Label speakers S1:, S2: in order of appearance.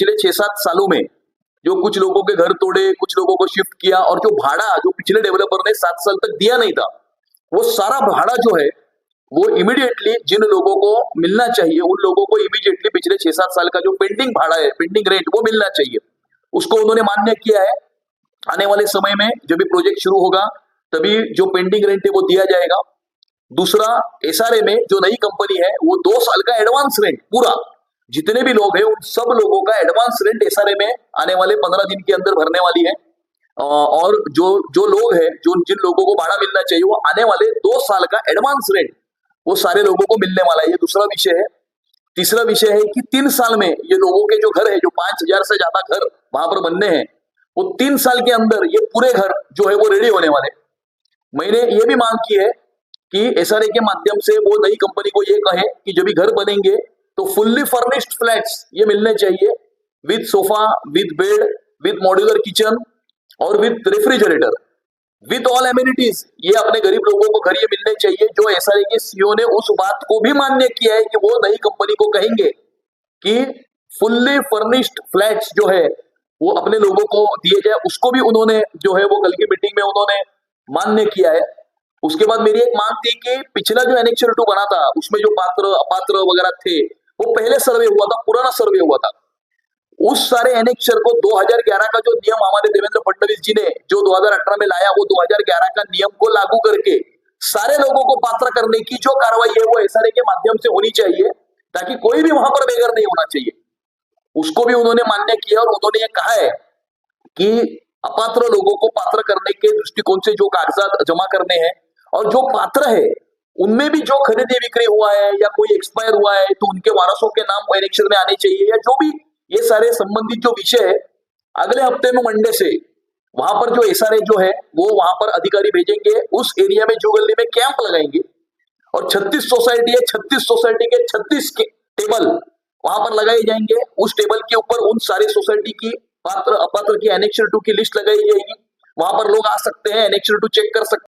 S1: पिछले 6-7 सालों में जो कुछ लोगों के घर तोड़े, कुछ लोगों को शिफ्ट किया और जो भाड़ा जो पिछले डेवलपर ने 7 साल तक दिया नहीं था, वो सारा भाड़ा जो है वो इमीडिएटली जिन लोगों को मिलना चाहिए उन लोगों को इमीडिएटली पिछले 6-7 साल का जो पेंडिंग भाड़ा है, पेंडिंग रेंट वो मिलना चाहिए। उसको उन्होंने मान्य किया है। आने वाले समय में जब भी प्रोजेक्ट शुरू होगा तभी जो पेंडिंग रेंट है वो दिया जाएगा। दूसरा, एसआरए में जो नई कंपनी है वो 2 साल का एडवांस रेंट पूरा जितने भी लोग हैं उन सब लोगों का एडवांस रेंट एसआरए में आने वाले 15 दिन के अंदर भरने वाली है। और जो जो लोग हैं जो जिन लोगों को भाड़ा मिलना चाहिए वो आने वाले 2 साल का एडवांस रेंट वो सारे लोगों को मिलने वाला है। ये दूसरा विषय है। तीसरा विषय है कि 3 साल में ये लोगों के जो घर है, जो 5,000 से ज्यादा घर वहां पर बनने हैं, वो 3 साल के अंदर ये पूरे घर जो है वो रेडी होने वाले। मैंने ये भी मांग की है कि एसआरए के माध्यम से वो नई कंपनी को ये कहे कि जब भी घर बनेंगे तो फुल्ली फर्निश्ड फ्लैट्स ये मिलने चाहिए, with sofa, with bed, with modular kitchen और with refrigerator, with all amenities. ये अपने गरीब लोगों को घर ये मिलने चाहिए। जो एसआरए के सीईओ ने उस बात को भी मान्य किया है कि वो नई कंपनी को कहेंगे कि फुल्ली फर्निश्ड फ्लैट्स जो है वो अपने लोगों को दिए जाए। उसको भी उन्होंने जो है वो कल की मीटिंग में उन्होंने मान्य किया है। उसके बाद मेरी एक मांग थी कि पिछला जो एनेक्चर 2 बना था उसमें जो पात्र अपात्र वगैरह थे वो पहले सर्वे हुआ था, पुराना सर्वे हुआ था। उस सारे एनेक्चर को 2011 का जो नियम हमारे देवेंद्र फडणवीस जी ने जो 2018 में लाया वो 2011 का नियम को लागू करके सारे लोगों को पात्र करने की जो कार्रवाई है वो एसआरए के माध्यम से होनी चाहिए ताकि कोई भी वहां पर बेघर नहीं होना चाहिए। उसको भी उन्होंने मान्य किया और उन्होंने ये कहा है कि अपात्र लोगों को पात्र करने के दृष्टिकोण से जो कागजात जमा करने हैं और जो पात्र है उनमें भी जो खरीदी बिक्री हुआ है या कोई एक्सपायर हुआ है तो उनके वारसों के नाम एनेक्चर में आने चाहिए, या जो भी ये सारे संबंधित जो विषय है अगले हफ्ते में मंडे से वहां पर जो एसआरए जो है वो वहां पर अधिकारी भेजेंगे। उस एरिया में जो गली में कैंप लगाएंगे और 36 सोसाइटी है, 36 सोसाइटी के 36 के टेबल वहां पर लगाए जाएंगे। उस टेबल के ऊपर उन सारी सोसाइटी की पात्र अपात्र की एनेक्चर 2 की लिस्ट लगाई जाएगी। वहां पर लोग आ सकते हैं, एनेक्चर 2 चेक कर सकते हैं।